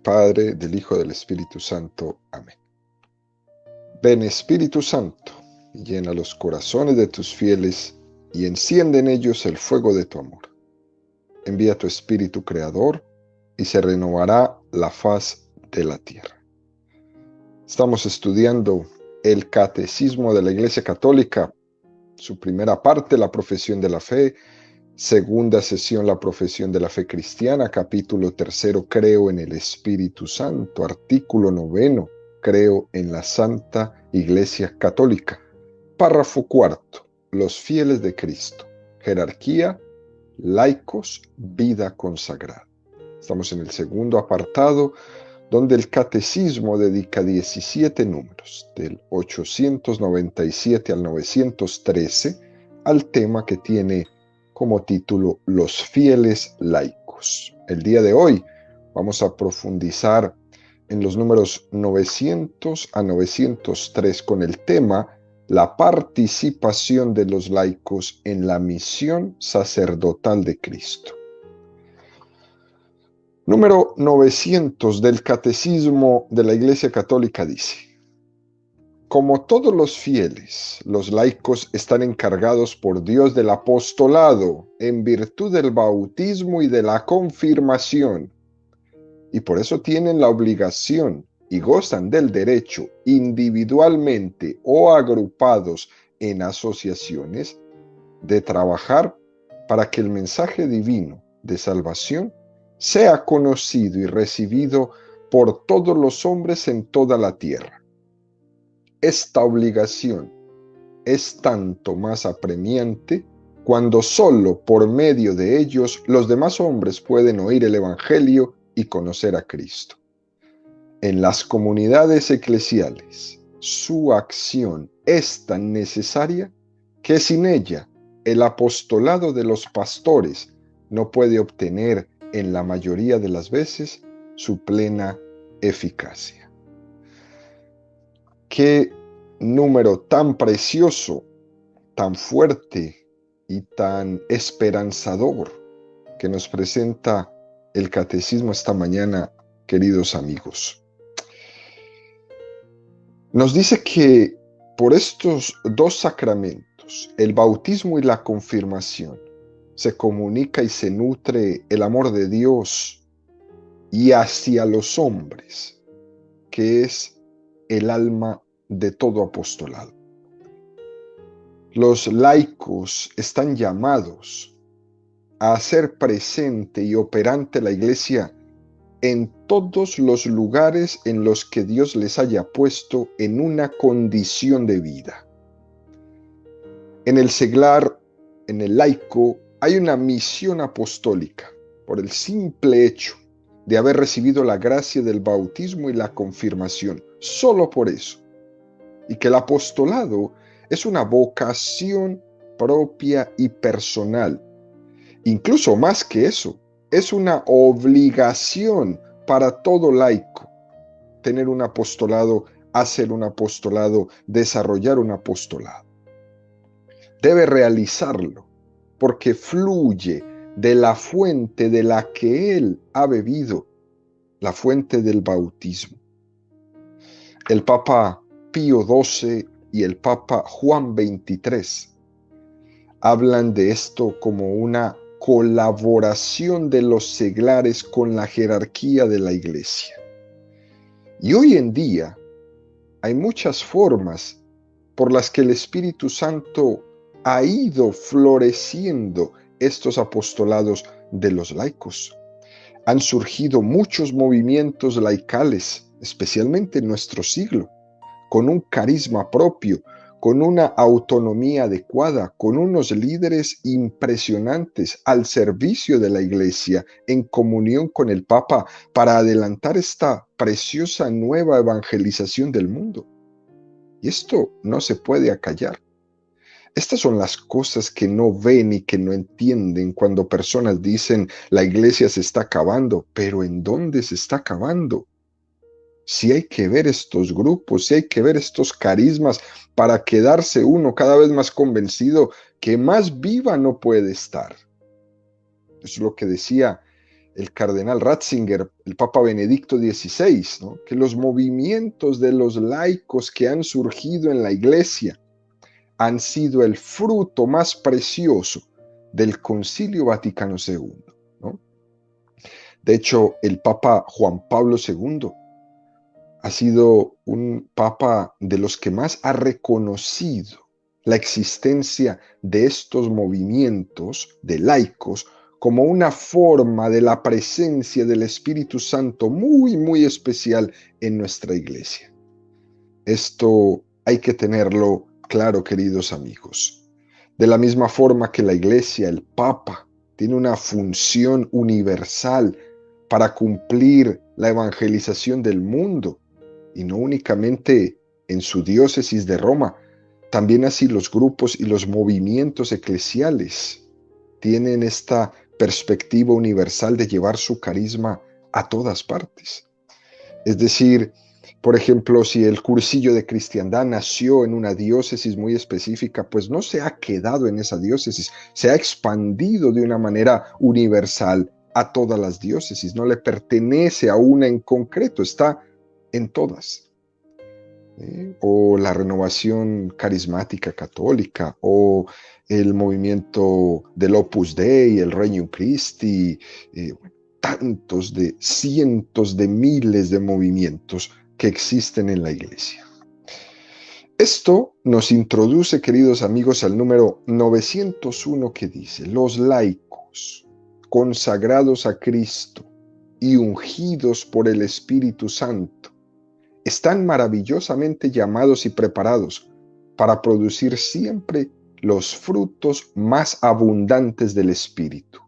Padre, del Hijo, del Espíritu Santo. Amén. Ven, Espíritu Santo, y llena los corazones de tus fieles, y enciende en ellos el fuego de tu amor. Envía tu Espíritu Creador, y se renovará la faz de la tierra. Estamos estudiando el Catecismo de la Iglesia Católica, su primera parte, la profesión de la fe, segunda sesión, la profesión de la fe cristiana, capítulo 3, creo en el Espíritu Santo, artículo 9, creo en la Santa Iglesia Católica, párrafo 4, los fieles de Cristo, jerarquía, laicos, vida consagrada. Estamos en el segundo apartado, donde el Catecismo dedica 17 números, del 897 al 913, al tema que tiene como título Los fieles laicos. El día de hoy vamos a profundizar en los números 900 a 903 con el tema La participación de los laicos en la misión sacerdotal de Cristo. Número 900 del Catecismo de la Iglesia Católica dice: como todos los fieles, los laicos están encargados por Dios del apostolado en virtud del bautismo y de la confirmación, y por eso tienen la obligación y gozan del derecho, individualmente o agrupados en asociaciones, de trabajar para que el mensaje divino de salvación sea conocido y recibido por todos los hombres en toda la tierra. Esta obligación es tanto más apremiante cuando solo por medio de ellos los demás hombres pueden oír el Evangelio y conocer a Cristo. En las comunidades eclesiales, su acción es tan necesaria que sin ella el apostolado de los pastores no puede obtener en la mayoría de las veces su plena eficacia. Qué número tan precioso, tan fuerte y tan esperanzador que nos presenta el Catecismo esta mañana, queridos amigos. Nos dice que por estos dos sacramentos, el bautismo y la confirmación, se comunica y se nutre el amor de Dios y hacia los hombres, que es el alma de todo apostolado. Los laicos están llamados a hacer presente y operante la Iglesia en todos los lugares en los que Dios les haya puesto en una condición de vida. En el seglar, en el laico, hay una misión apostólica por el simple hecho de haber recibido la gracia del bautismo y la confirmación, solo por eso. Y que el apostolado es una vocación propia y personal. Incluso más que eso, es una obligación para todo laico tener un apostolado, hacer un apostolado, desarrollar un apostolado. Debe realizarlo porque fluye de la fuente de la que él ha bebido, la fuente del bautismo. El Papa Pío XII y el Papa Juan XXIII hablan de esto como una colaboración de los seglares con la jerarquía de la Iglesia. Y hoy en día hay muchas formas por las que el Espíritu Santo ha ido floreciendo estos apostolados de los laicos. Han surgido muchos movimientos laicales, especialmente en nuestro siglo, con un carisma propio, con una autonomía adecuada, con unos líderes impresionantes al servicio de la Iglesia, en comunión con el Papa, para adelantar esta preciosa nueva evangelización del mundo. Y esto no se puede acallar. Estas son las cosas que no ven y que no entienden cuando personas dicen la Iglesia se está acabando, pero ¿en dónde se está acabando? Si hay que ver estos grupos, si hay que ver estos carismas para quedarse uno cada vez más convencido que más viva no puede estar. Es lo que decía el cardenal Ratzinger, el Papa Benedicto XVI, ¿no? Que los movimientos de los laicos que han surgido en la Iglesia han sido el fruto más precioso del Concilio Vaticano II, ¿no? De hecho, el Papa Juan Pablo II ha sido un papa de los que más ha reconocido la existencia de estos movimientos de laicos como una forma de la presencia del Espíritu Santo muy, muy especial en nuestra iglesia. Esto hay que tenerlo claro, queridos amigos. De la misma forma que la iglesia, el papa, tiene una función universal para cumplir la evangelización del mundo, y no únicamente en su diócesis de Roma, también así los grupos y los movimientos eclesiales tienen esta perspectiva universal de llevar su carisma a todas partes. Es decir, por ejemplo, si el cursillo de cristiandad nació en una diócesis muy específica, pues no se ha quedado en esa diócesis, se ha expandido de una manera universal a todas las diócesis, no le pertenece a una en concreto, está en todas. O la renovación carismática católica, o el movimiento del Opus Dei, el Regnum Christi, tantos de cientos de miles de movimientos que existen en la iglesia. Esto nos introduce, queridos amigos, al número 901 que dice: los laicos consagrados a Cristo y ungidos por el Espíritu Santo están maravillosamente llamados y preparados para producir siempre los frutos más abundantes del Espíritu.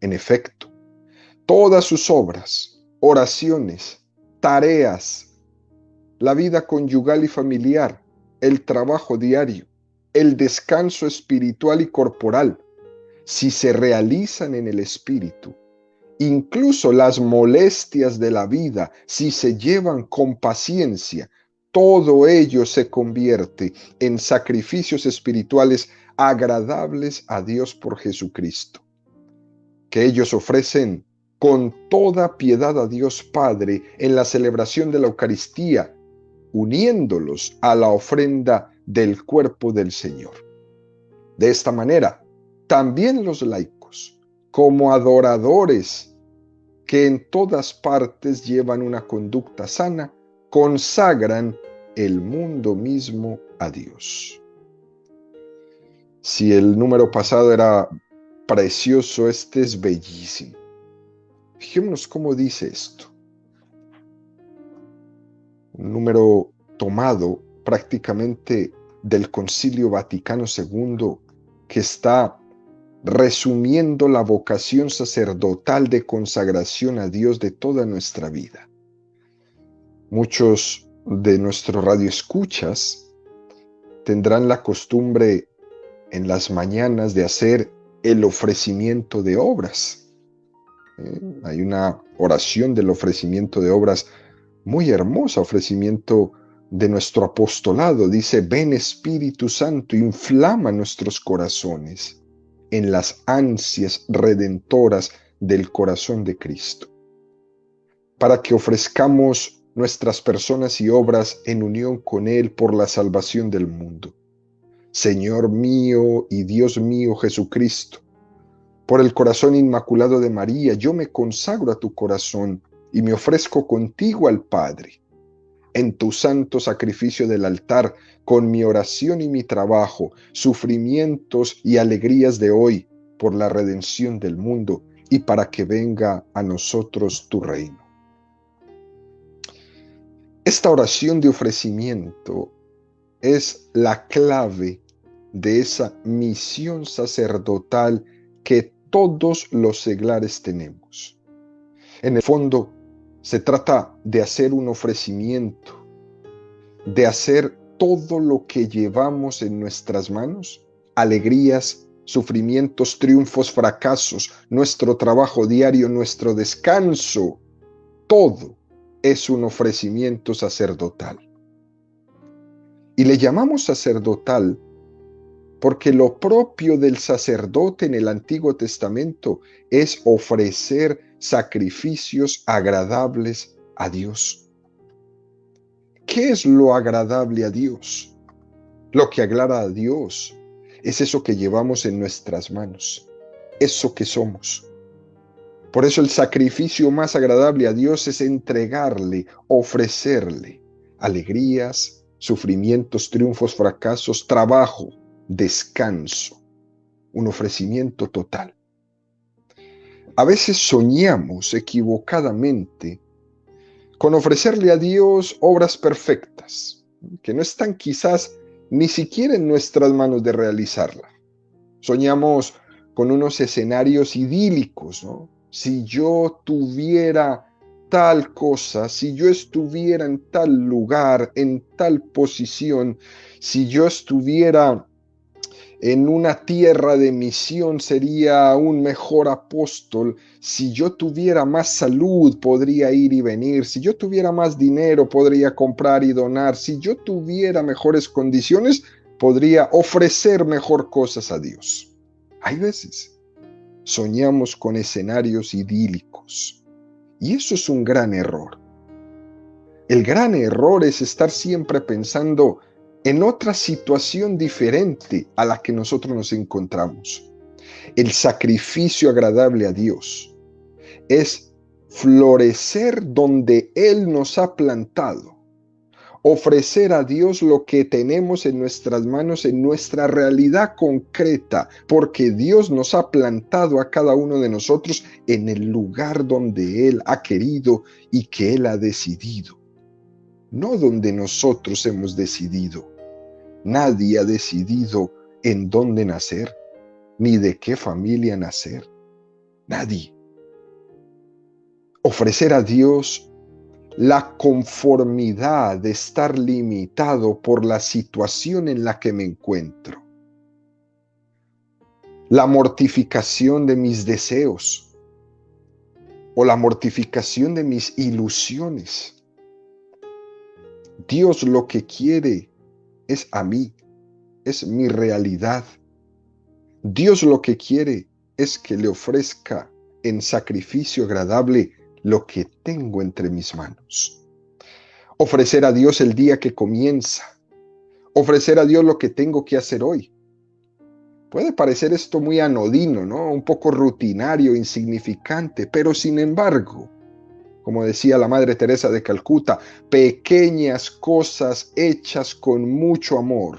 En efecto, todas sus obras, oraciones, tareas, la vida conyugal y familiar, el trabajo diario, el descanso espiritual y corporal, si se realizan en el Espíritu, incluso las molestias de la vida, si se llevan con paciencia, todo ello se convierte en sacrificios espirituales agradables a Dios por Jesucristo, que ellos ofrecen con toda piedad a Dios Padre en la celebración de la Eucaristía, uniéndolos a la ofrenda del cuerpo del Señor. De esta manera, también los laicos, como adoradores que en todas partes llevan una conducta sana, consagran el mundo mismo a Dios. Si el número pasado era precioso, este es bellísimo. Fijémonos cómo dice esto. Un número tomado prácticamente del Concilio Vaticano II, que está resumiendo la vocación sacerdotal de consagración a Dios de toda nuestra vida. Muchos de nuestros radioescuchas tendrán la costumbre en las mañanas de hacer el ofrecimiento de obras. Hay una oración del ofrecimiento de obras muy hermosa, ofrecimiento de nuestro apostolado. Dice: ven Espíritu Santo, inflama nuestros corazones en las ansias redentoras del corazón de Cristo, para que ofrezcamos nuestras personas y obras en unión con Él por la salvación del mundo. Señor mío y Dios mío Jesucristo, por el corazón inmaculado de María, yo me consagro a tu corazón y me ofrezco contigo al Padre. En tu santo sacrificio del altar, con mi oración y mi trabajo, sufrimientos y alegrías de hoy, por la redención del mundo y para que venga a nosotros tu reino. Esta oración de ofrecimiento es la clave de esa misión sacerdotal que todos los seglares tenemos. En el fondo, se trata de hacer un ofrecimiento, de hacer todo lo que llevamos en nuestras manos, alegrías, sufrimientos, triunfos, fracasos, nuestro trabajo diario, nuestro descanso, todo es un ofrecimiento sacerdotal. Y le llamamos sacerdotal porque lo propio del sacerdote en el Antiguo Testamento es ofrecer sacrificios agradables a Dios. ¿Qué es lo agradable a Dios? Lo que agrada a Dios es eso que llevamos en nuestras manos, eso que somos. Por eso el sacrificio más agradable a Dios es entregarle, ofrecerle alegrías, sufrimientos, triunfos, fracasos, trabajo, descanso, un ofrecimiento total. A veces soñamos equivocadamente con ofrecerle a Dios obras perfectas, que no están quizás ni siquiera en nuestras manos de realizarla. Soñamos con unos escenarios idílicos, ¿no? Si yo tuviera tal cosa, si yo estuviera en tal lugar, en tal posición, si yo estuviera en una tierra de misión, sería un mejor apóstol. Si yo tuviera más salud, podría ir y venir. Si yo tuviera más dinero, podría comprar y donar. Si yo tuviera mejores condiciones, podría ofrecer mejor cosas a Dios. Hay veces soñamos con escenarios idílicos y eso es un gran error. El gran error es estar siempre pensando en otra situación diferente a la que nosotros nos encontramos. El sacrificio agradable a Dios es florecer donde Él nos ha plantado, ofrecer a Dios lo que tenemos en nuestras manos, en nuestra realidad concreta, porque Dios nos ha plantado a cada uno de nosotros en el lugar donde Él ha querido y que Él ha decidido. No donde nosotros hemos decidido. Nadie ha decidido en dónde nacer, ni de qué familia nacer. Nadie. Ofrecer a Dios la conformidad de estar limitado por la situación en la que me encuentro. La mortificación de mis deseos o la mortificación de mis ilusiones. Dios lo que quiere es a mí, es mi realidad. Dios lo que quiere es que le ofrezca en sacrificio agradable lo que tengo entre mis manos. Ofrecer a Dios el día que comienza. Ofrecer a Dios lo que tengo que hacer hoy. Puede parecer esto muy anodino, ¿no? Un poco rutinario, insignificante, pero sin embargo, como decía la Madre Teresa de Calcuta, pequeñas cosas hechas con mucho amor.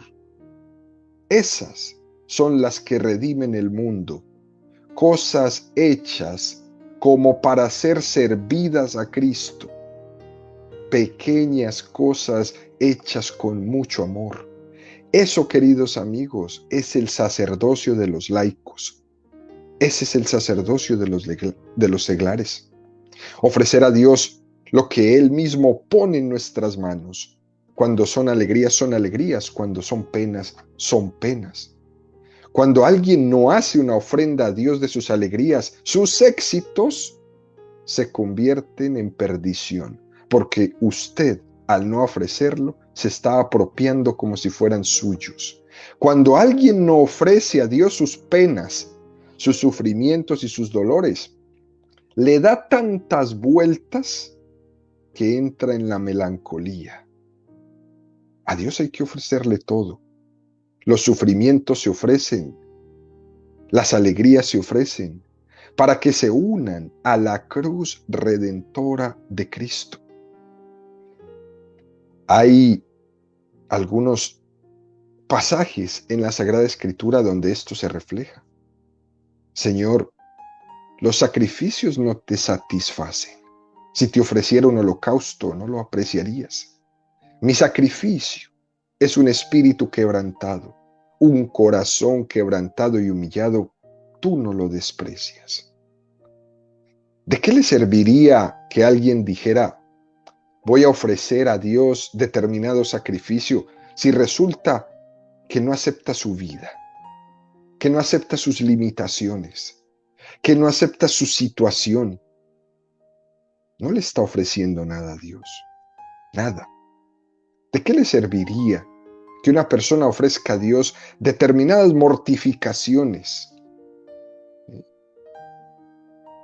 Esas son las que redimen el mundo. Cosas hechas como para ser servidas a Cristo. Pequeñas cosas hechas con mucho amor. Eso, queridos amigos, es el sacerdocio de los laicos. Ese es el sacerdocio de los seglares. Ofrecer a Dios lo que Él mismo pone en nuestras manos. Cuando son alegrías, cuando son penas, son penas. Cuando alguien no hace una ofrenda a Dios de sus alegrías, sus éxitos se convierten en perdición, porque usted, al no ofrecerlo, se está apropiando como si fueran suyos. Cuando alguien no ofrece a Dios sus penas, sus sufrimientos y sus dolores, le da tantas vueltas que entra en la melancolía. A Dios hay que ofrecerle todo. Los sufrimientos se ofrecen, las alegrías se ofrecen, para que se unan a la cruz redentora de Cristo. Hay algunos pasajes en la Sagrada Escritura donde esto se refleja. Señor, los sacrificios no te satisfacen. Si te ofreciera un holocausto, no lo apreciarías. Mi sacrificio es un espíritu quebrantado, un corazón quebrantado y humillado. Tú no lo desprecias. ¿De qué le serviría que alguien dijera, voy a ofrecer a Dios determinado sacrificio, si resulta que no acepta su vida, que no acepta sus limitaciones, que no acepta su situación? No le está ofreciendo nada a Dios, nada. ¿De qué le serviría que una persona ofrezca a Dios determinadas mortificaciones?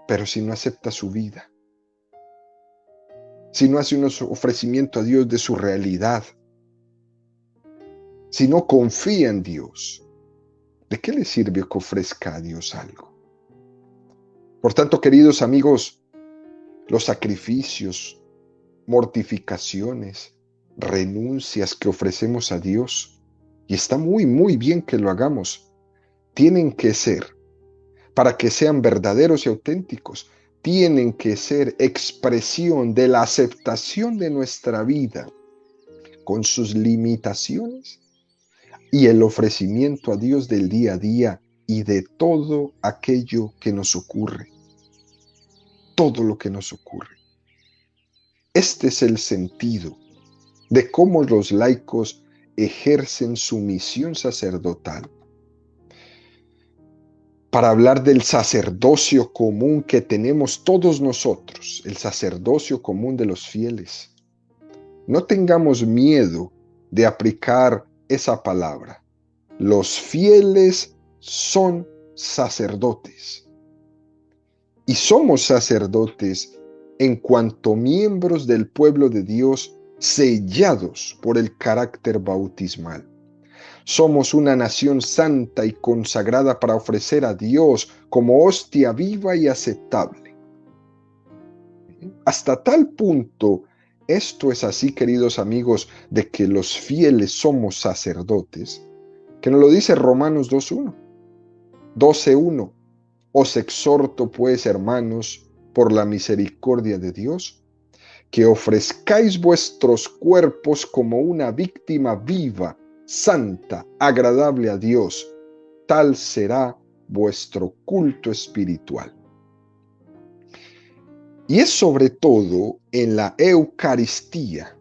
Pero si no acepta su vida, si no hace un ofrecimiento a Dios de su realidad, si no confía en Dios, ¿de qué le sirve que ofrezca a Dios algo? Por tanto, queridos amigos, los sacrificios, mortificaciones, renuncias que ofrecemos a Dios, y está muy, muy bien que lo hagamos, tienen que ser, para que sean verdaderos y auténticos, tienen que ser expresión de la aceptación de nuestra vida con sus limitaciones y el ofrecimiento a Dios del día a día y de todo aquello que nos ocurre, todo lo que nos ocurre. Este es el sentido de cómo los laicos ejercen su misión sacerdotal. Para hablar del sacerdocio común que tenemos todos nosotros, el sacerdocio común de los fieles. No tengamos miedo de aplicar esa palabra. Los fieles son sacerdotes. Y somos sacerdotes en cuanto miembros del pueblo de Dios sellados por el carácter bautismal. Somos una nación santa y consagrada para ofrecer a Dios como hostia viva y aceptable. Hasta tal punto, esto es así, queridos amigos, de que los fieles somos sacerdotes, que nos lo dice Romanos 2:1, 12:1. Os exhorto, pues, hermanos, por la misericordia de Dios, que ofrezcáis vuestros cuerpos como una víctima viva, santa, agradable a Dios. Tal será vuestro culto espiritual. Y es sobre todo en la Eucaristía,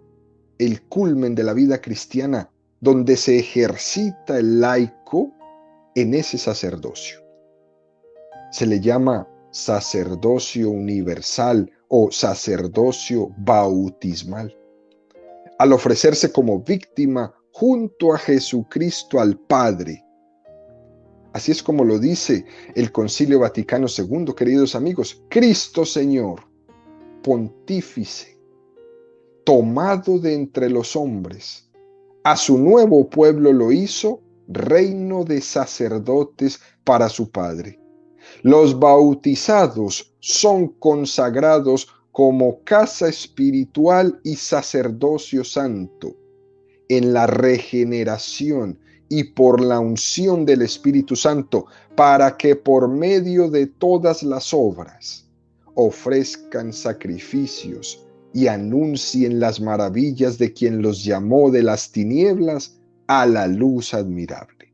el culmen de la vida cristiana, donde se ejercita el laico en ese sacerdocio. Se le llama sacerdocio universal o sacerdocio bautismal. Al ofrecerse como víctima junto a Jesucristo al Padre. Así es como lo dice el Concilio Vaticano II, queridos amigos. Cristo Señor, pontífice, tomado de entre los hombres, a su nuevo pueblo lo hizo reino de sacerdotes para su Padre. Los bautizados son consagrados como casa espiritual y sacerdocio santo en la regeneración y por la unción del Espíritu Santo, para que por medio de todas las obras ofrezcan sacrificios y anuncien las maravillas de quien los llamó de las tinieblas a la luz admirable.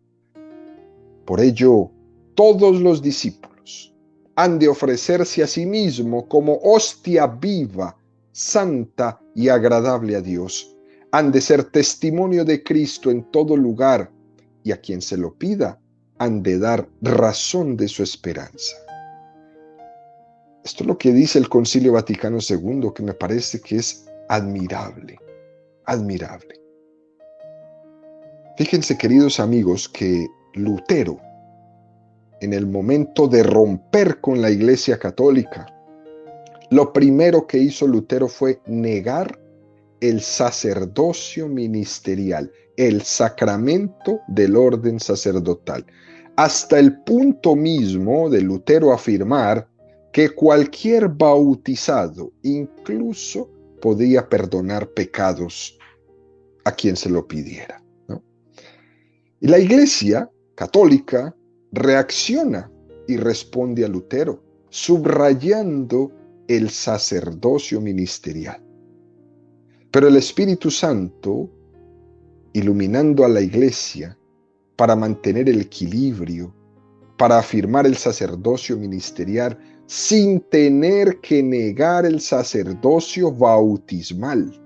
Por ello, todos los discípulos han de ofrecerse a sí mismos como hostia viva, santa y agradable a Dios. Han de ser testimonio de Cristo en todo lugar, y a quien se lo pida, han de dar razón de su esperanza. Esto es lo que dice el Concilio Vaticano II, que me parece que es admirable, admirable. Fíjense, queridos amigos, que Lutero, en el momento de romper con la Iglesia Católica, lo primero que hizo Lutero fue negar el sacerdocio ministerial, el sacramento del orden sacerdotal, hasta el punto mismo de Lutero afirmar que cualquier bautizado incluso podía perdonar pecados a quien se lo pidiera, ¿no? Y la Iglesia Católica reacciona y responde a Lutero, subrayando el sacerdocio ministerial. Pero el Espíritu Santo, iluminando a la Iglesia para mantener el equilibrio, para afirmar el sacerdocio ministerial, sin tener que negar el sacerdocio bautismal.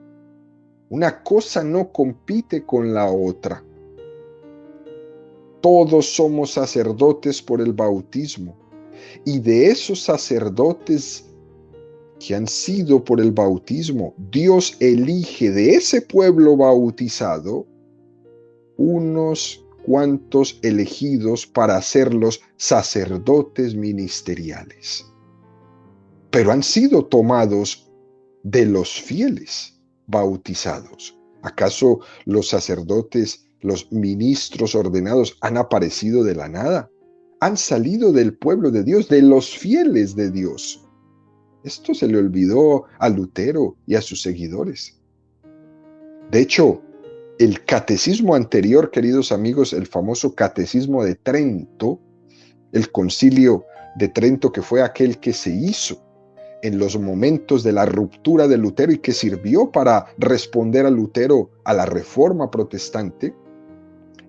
Una cosa no compite con la otra. Todos somos sacerdotes por el bautismo, y de esos sacerdotes que han sido por el bautismo, Dios elige de ese pueblo bautizado unos cuantos elegidos para hacerlos sacerdotes ministeriales. pero han sido tomados de los fieles bautizados. ¿Acaso los sacerdotes, los ministros ordenados han aparecido de la nada? Han salido del pueblo de Dios, de los fieles de Dios. Esto se le olvidó a Lutero y a sus seguidores. De hecho, el catecismo anterior, queridos amigos, el famoso catecismo de Trento, el concilio de Trento, que fue aquel que se hizo en los momentos de la ruptura de Lutero y que sirvió para responder a Lutero a la reforma protestante,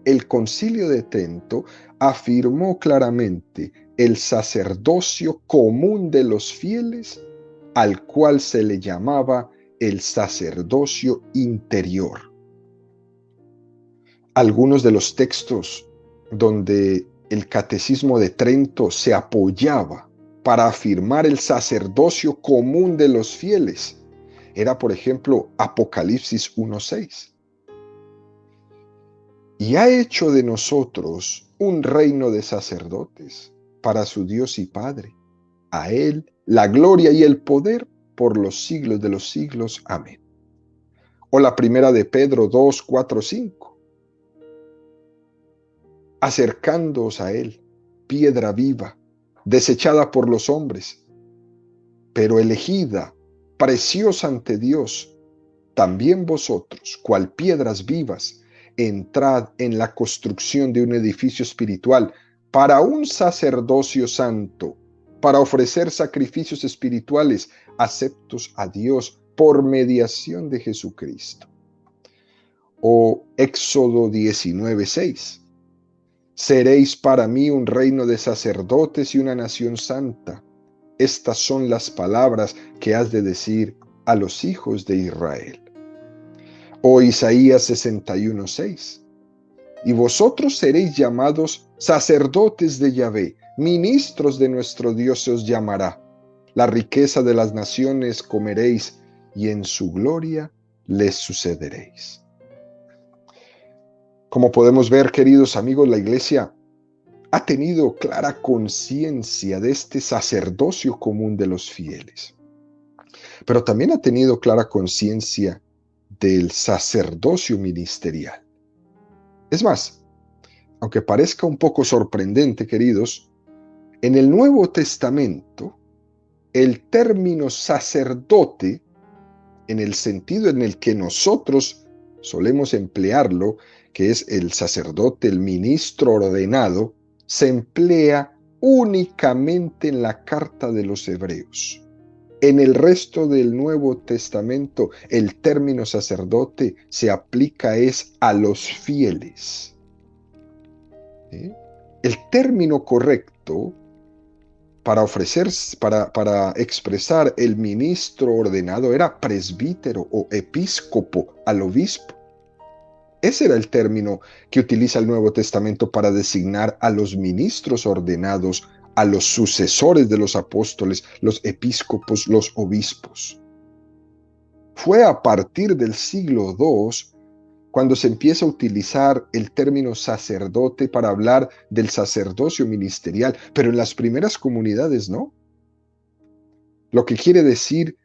el concilio de Trento afirmó claramente el sacerdocio común de los fieles, al cual se le llamaba el sacerdocio interior. Algunos de los textos donde el catecismo de Trento se apoyaba para afirmar el sacerdocio común de los fieles era, por ejemplo, Apocalipsis 1:6. Y ha hecho de nosotros un reino de sacerdotes para su Dios y Padre. A Él la gloria y el poder por los siglos de los siglos. Amén. O la primera de Pedro 2, 4, 5. Acercándoos a Él, piedra viva, desechada por los hombres, pero elegida, preciosa ante Dios, también vosotros, cual piedras vivas, entrad en la construcción de un edificio espiritual para un sacerdocio santo, para ofrecer sacrificios espirituales aceptos a Dios por mediación de Jesucristo. O Éxodo 19:6. Seréis para mí un reino de sacerdotes y una nación santa. Estas son las palabras que has de decir a los hijos de Israel. O Isaías 61:6. Y vosotros seréis llamados sacerdotes de Yahvé, ministros de nuestro Dios se os llamará. La riqueza de las naciones comeréis, y en su gloria les sucederéis. Como podemos ver, queridos amigos, la Iglesia ha tenido clara conciencia de este sacerdocio común de los fieles, pero también ha tenido clara conciencia del sacerdocio ministerial. Es más, aunque parezca un poco sorprendente, queridos, en el Nuevo Testamento, el término sacerdote, en el sentido en el que nosotros solemos emplearlo, que es el sacerdote, el ministro ordenado, se emplea únicamente en la carta de los Hebreos. En el resto del Nuevo Testamento, el término sacerdote se aplica a los fieles. El término correcto para expresar el ministro ordenado era presbítero o episcopo al obispo. Ese era el término que utiliza el Nuevo Testamento para designar a los ministros ordenados, a los sucesores de los apóstoles, los episcopos, los obispos. Fue a partir del siglo II cuando se empieza a utilizar el término sacerdote para hablar del sacerdocio ministerial, pero en las primeras comunidades no. Lo que quiere decir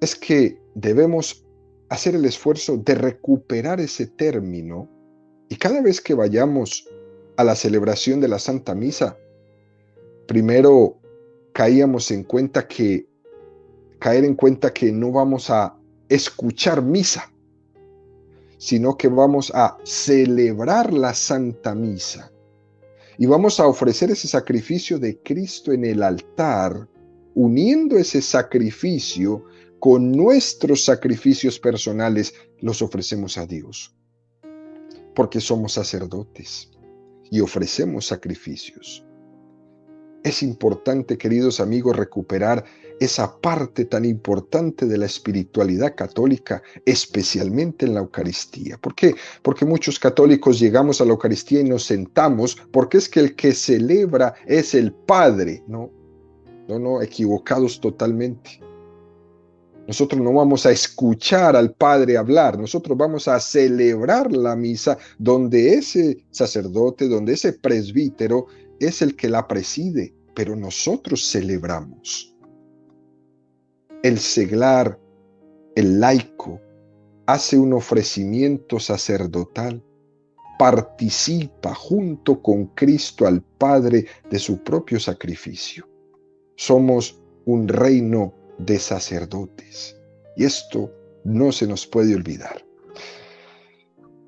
es que debemos hacer el esfuerzo de recuperar ese término y cada vez que vayamos a la celebración de la Santa Misa, primero caer en cuenta que no vamos a escuchar misa, sino que vamos a celebrar la Santa Misa y vamos a ofrecer ese sacrificio de Cristo en el altar, uniendo ese sacrificio con nuestros sacrificios personales, los ofrecemos a Dios, porque somos sacerdotes y ofrecemos sacrificios. Es importante, queridos amigos, recuperar esa parte tan importante de la espiritualidad católica, especialmente en la Eucaristía. ¿Por qué? Porque muchos católicos llegamos a la Eucaristía y nos sentamos porque es que el que celebra es el Padre. No, equivocados totalmente. Nosotros no vamos a escuchar al Padre hablar, nosotros vamos a celebrar la misa donde ese sacerdote, donde ese presbítero es el que la preside, pero nosotros celebramos. el seglar, el laico, hace un ofrecimiento sacerdotal, participa junto con Cristo al Padre de su propio sacrificio. Somos un reino de sacerdotes y esto no se nos puede olvidar.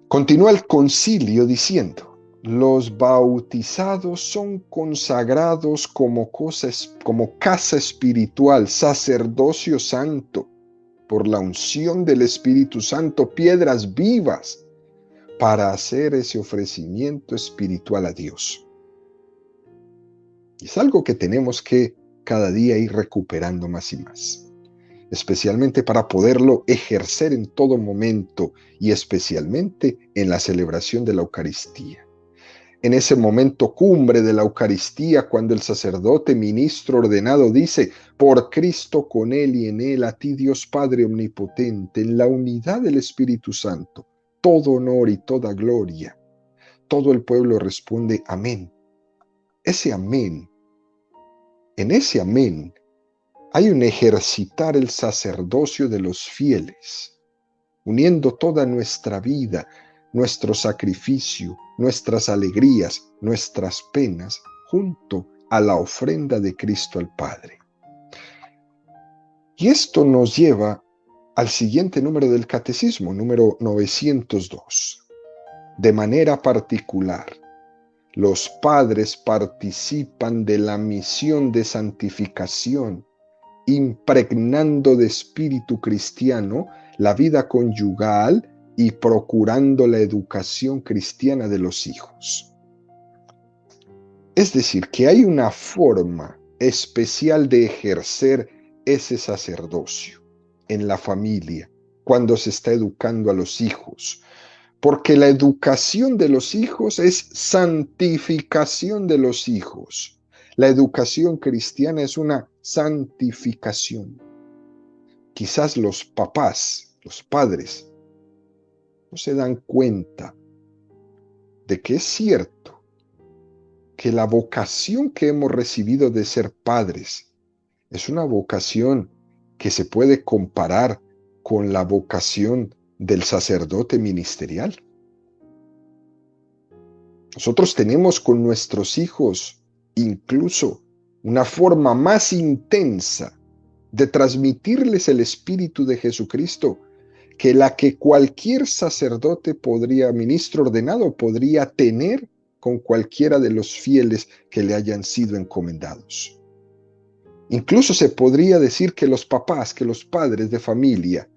Continúa el concilio diciendo: los bautizados son consagrados como casa espiritual, sacerdocio santo, por la unción del Espíritu Santo, piedras vivas para hacer ese ofrecimiento espiritual a Dios. Y es algo que tenemos que cada día ir recuperando más y más, especialmente para poderlo ejercer en todo momento y especialmente en la celebración de la Eucaristía. En ese momento cumbre de la Eucaristía, cuando el sacerdote ministro ordenado dice: por Cristo, con Él y en Él, a ti Dios Padre omnipotente, en la unidad del Espíritu Santo, todo honor y toda gloria. Todo el pueblo responde: amén. Ese amén, en ese amén, hay un ejercitar el sacerdocio de los fieles, uniendo toda nuestra vida, nuestro sacrificio, nuestras alegrías, nuestras penas, junto a la ofrenda de Cristo al Padre. Y esto nos lleva al siguiente número del Catecismo, número 902. De manera particular, los padres participan de la misión de santificación, impregnando de espíritu cristiano la vida conyugal y procurando la educación cristiana de los hijos. Es decir, que hay una forma especial de ejercer ese sacerdocio en la familia, cuando se está educando a los hijos, porque la educación de los hijos es santificación de los hijos. La educación cristiana es una santificación. Quizás los papás, los padres, no se dan cuenta de que es cierto que la vocación que hemos recibido de ser padres es una vocación que se puede comparar con la vocación del sacerdote ministerial. Nosotros tenemos con nuestros hijos incluso una forma más intensa de transmitirles el Espíritu de Jesucristo que la que cualquier sacerdote ministro ordenado podría tener con cualquiera de los fieles que le hayan sido encomendados. Incluso se podría decir que los papás, que los padres de familia,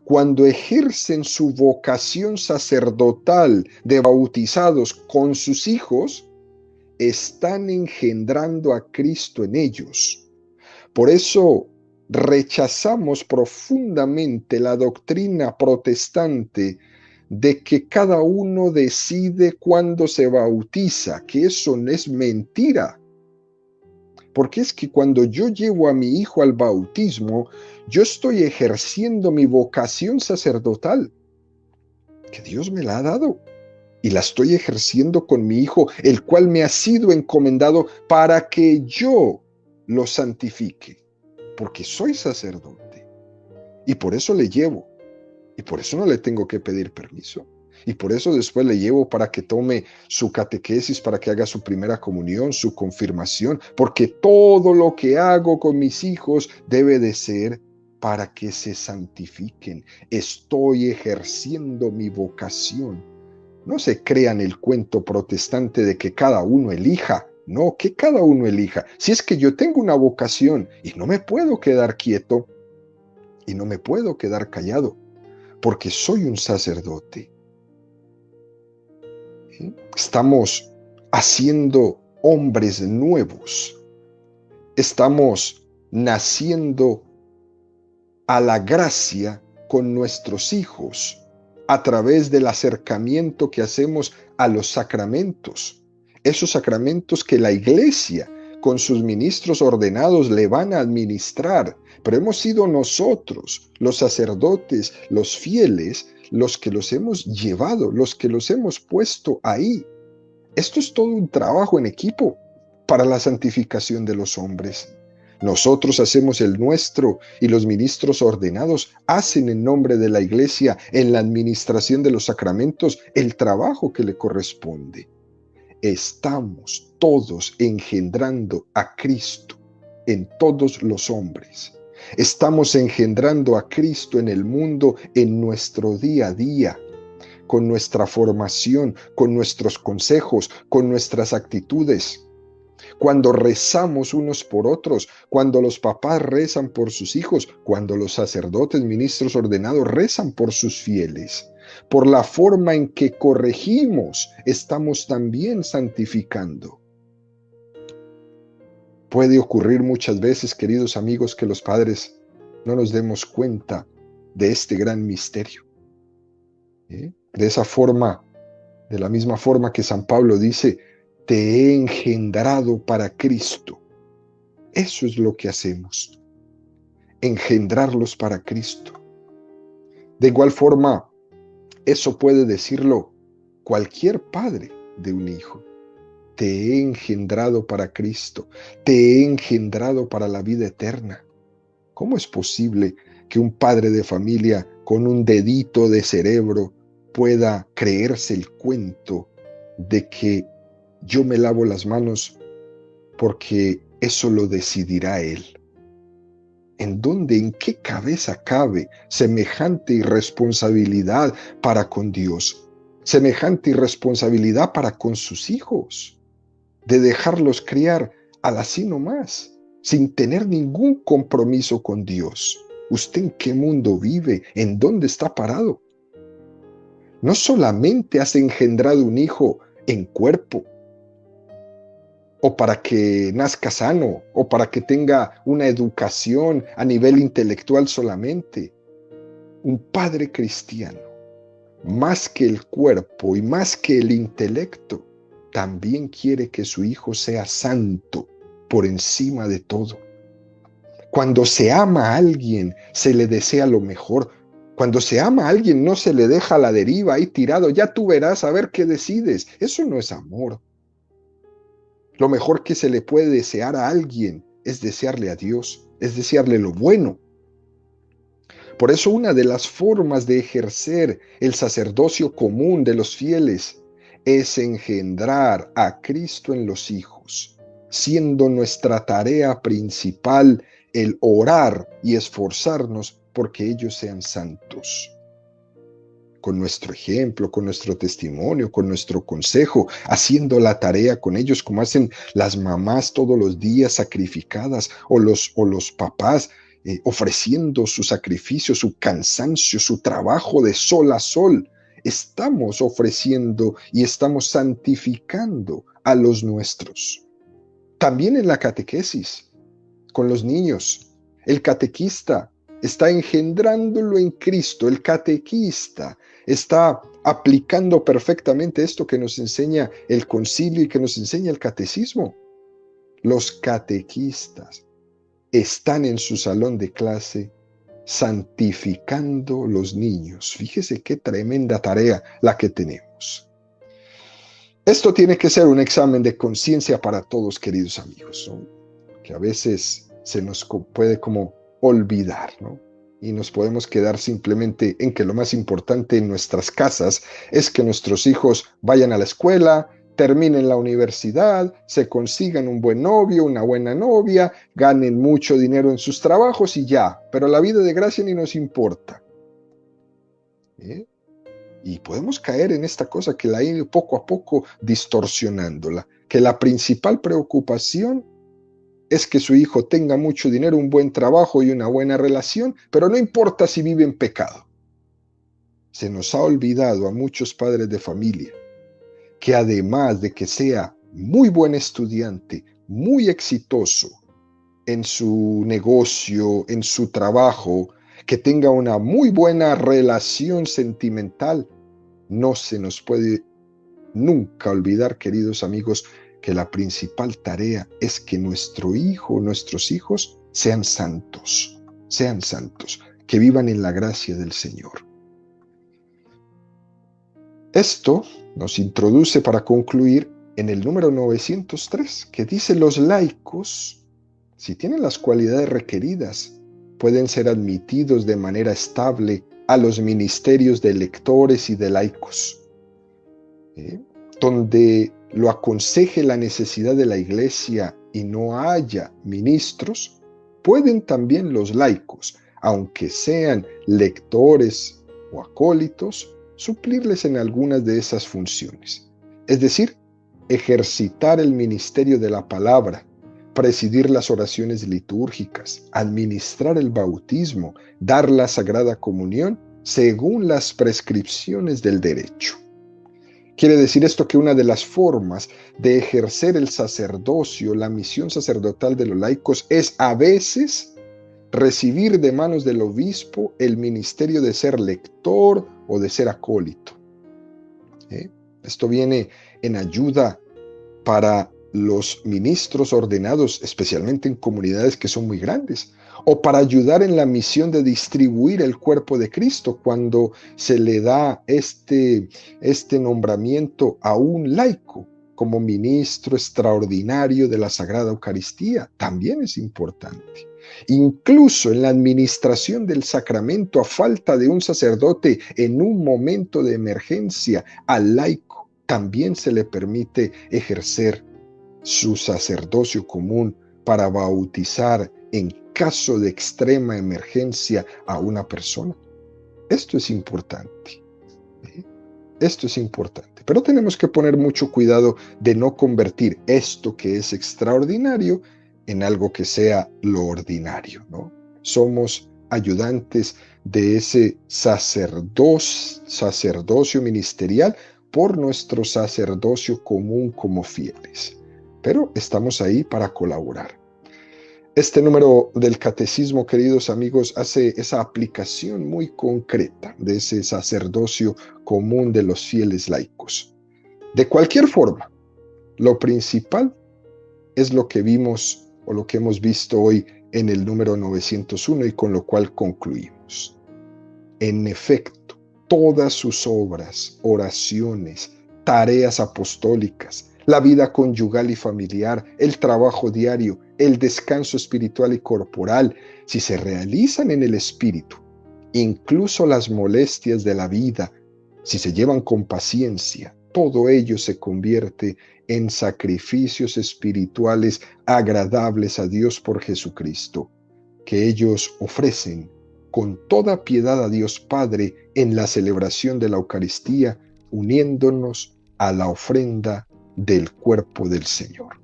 cuando ejercen su vocación sacerdotal de bautizados con sus hijos, están engendrando a Cristo en ellos. Por eso rechazamos profundamente la doctrina protestante de que cada uno decide cuándo se bautiza, que eso no es mentira. Porque es que cuando yo llevo a mi hijo al bautismo, yo estoy ejerciendo mi vocación sacerdotal, que Dios me la ha dado, y la estoy ejerciendo con mi hijo, el cual me ha sido encomendado para que yo lo santifique, porque soy sacerdote, y por eso le llevo, y por eso no le tengo que pedir permiso. Y por eso después le llevo para que tome su catequesis, para que haga su primera comunión, su confirmación, porque todo lo que hago con mis hijos debe de ser para que se santifiquen. Estoy ejerciendo mi vocación. No se crean el cuento protestante de que cada uno elija. No, que cada uno elija. Si es que yo tengo una vocación y no me puedo quedar quieto y no me puedo quedar callado, porque soy un sacerdote. Estamos haciendo hombres nuevos. Estamos naciendo a la gracia con nuestros hijos a través del acercamiento que hacemos a los sacramentos. Esos sacramentos que la Iglesia con sus ministros ordenados le van a administrar. Pero hemos sido nosotros, los sacerdotes, los fieles, los que los hemos llevado, los que los hemos puesto ahí. Esto es todo un trabajo en equipo para la santificación de los hombres. Nosotros hacemos el nuestro y los ministros ordenados hacen en nombre de la Iglesia, en la administración de los sacramentos, el trabajo que le corresponde. Estamos todos engendrando a Cristo en todos los hombres. Estamos engendrando a Cristo en el mundo en nuestro día a día, con nuestra formación, con nuestros consejos, con nuestras actitudes. Cuando rezamos unos por otros, cuando los papás rezan por sus hijos, cuando los sacerdotes, ministros ordenados rezan por sus fieles, por la forma en que corregimos, estamos también santificando. Puede ocurrir muchas veces, queridos amigos, que los padres no nos demos cuenta de este gran misterio. De esa forma, de la misma forma que San Pablo dice, te he engendrado para Cristo. Eso es lo que hacemos, engendrarlos para Cristo. De igual forma, eso puede decirlo cualquier padre de un hijo. Te he engendrado para Cristo, te he engendrado para la vida eterna. ¿Cómo es posible que un padre de familia con un dedito de cerebro pueda creerse el cuento de que yo me lavo las manos porque eso lo decidirá él? ¿En dónde, en qué cabeza cabe semejante irresponsabilidad para con Dios? Semejante irresponsabilidad para con sus hijos, de dejarlos criar al así nomás, sin tener ningún compromiso con Dios. ¿Usted en qué mundo vive? ¿En dónde está parado? No solamente has engendrado un hijo en cuerpo, o para que nazca sano, o para que tenga una educación a nivel intelectual solamente. Un padre cristiano, más que el cuerpo y más que el intelecto, también quiere que su hijo sea santo por encima de todo. Cuando se ama a alguien, se le desea lo mejor. Cuando se ama a alguien, no se le deja a la deriva ahí tirado. Ya tú verás a ver qué decides. Eso no es amor. Lo mejor que se le puede desear a alguien es desearle a Dios, es desearle lo bueno. Por eso una de las formas de ejercer el sacerdocio común de los fieles es engendrar a Cristo en los hijos, siendo nuestra tarea principal el orar y esforzarnos porque ellos sean santos. Con nuestro ejemplo, con nuestro testimonio, con nuestro consejo, haciendo la tarea con ellos como hacen las mamás todos los días sacrificadas o los papás ofreciendo su sacrificio, su cansancio, su trabajo de sol a sol. Estamos ofreciendo y estamos santificando a los nuestros. También en la catequesis, con los niños, el catequista está engendrándolo en Cristo, el catequista está aplicando perfectamente esto que nos enseña el concilio y que nos enseña el catecismo. Los catequistas están en su salón de clase santificando los niños. Fíjese qué tremenda tarea la que tenemos. Esto tiene que ser un examen de conciencia para todos, queridos amigos, ¿no? Que a veces se nos puede como olvidar, ¿no? Y nos podemos quedar simplemente en que lo más importante en nuestras casas es que nuestros hijos vayan a la escuela, terminen la universidad, se consigan un buen novio, una buena novia, ganen mucho dinero en sus trabajos y ya, pero la vida de gracia ni nos importa. Y podemos caer en esta cosa que la ha ido poco a poco distorsionándola, que la principal preocupación es que su hijo tenga mucho dinero, un buen trabajo y una buena relación, pero no importa si vive en pecado. Se nos ha olvidado a muchos padres de familia que además de que sea muy buen estudiante, muy exitoso en su negocio, en su trabajo, que tenga una muy buena relación sentimental, no se nos puede nunca olvidar, queridos amigos, que la principal tarea es que nuestro hijo, nuestros hijos sean santos, que vivan en la gracia del Señor. Esto nos introduce para concluir en el número 903, que dice: los laicos si tienen las cualidades requeridas, pueden ser admitidos de manera estable a los ministerios de lectores y de laicos, donde lo aconseje la necesidad de la iglesia y no haya ministros, pueden también los laicos, aunque sean lectores o acólitos, suplirles en algunas de esas funciones. Es decir, ejercitar el ministerio de la palabra, presidir las oraciones litúrgicas, administrar el bautismo, dar la Sagrada Comunión según las prescripciones del derecho. Quiere decir esto que una de las formas de ejercer el sacerdocio, la misión sacerdotal de los laicos, es a veces recibir de manos del obispo el ministerio de ser lector o de ser acólito. Esto viene en ayuda para los ministros ordenados, especialmente en comunidades que son muy grandes, o para ayudar en la misión de distribuir el cuerpo de Cristo cuando se le da este nombramiento a un laico como ministro extraordinario de la Sagrada Eucaristía. También es importante. Incluso en la administración del sacramento, a falta de un sacerdote en un momento de emergencia, al laico también se le permite ejercer su sacerdocio común para bautizar en caso de extrema emergencia a una persona. Esto es importante. Esto es importante. Pero tenemos que poner mucho cuidado de no convertir esto que es extraordinario en algo que sea lo ordinario, ¿no? Somos ayudantes de ese sacerdocio ministerial por nuestro sacerdocio común como fieles. Pero estamos ahí para colaborar. Este número del catecismo, queridos amigos, hace esa aplicación muy concreta de ese sacerdocio común de los fieles laicos. De cualquier forma, lo principal es lo que vimos o lo que hemos visto hoy en el número 901 y con lo cual concluimos. En efecto, todas sus obras, oraciones, tareas apostólicas, la vida conyugal y familiar, el trabajo diario, el descanso espiritual y corporal, si se realizan en el espíritu, incluso las molestias de la vida, si se llevan con paciencia, todo ello se convierte en sacrificios espirituales agradables a Dios por Jesucristo, que ellos ofrecen con toda piedad a Dios Padre en la celebración de la Eucaristía, uniéndonos a la ofrenda del cuerpo del Señor.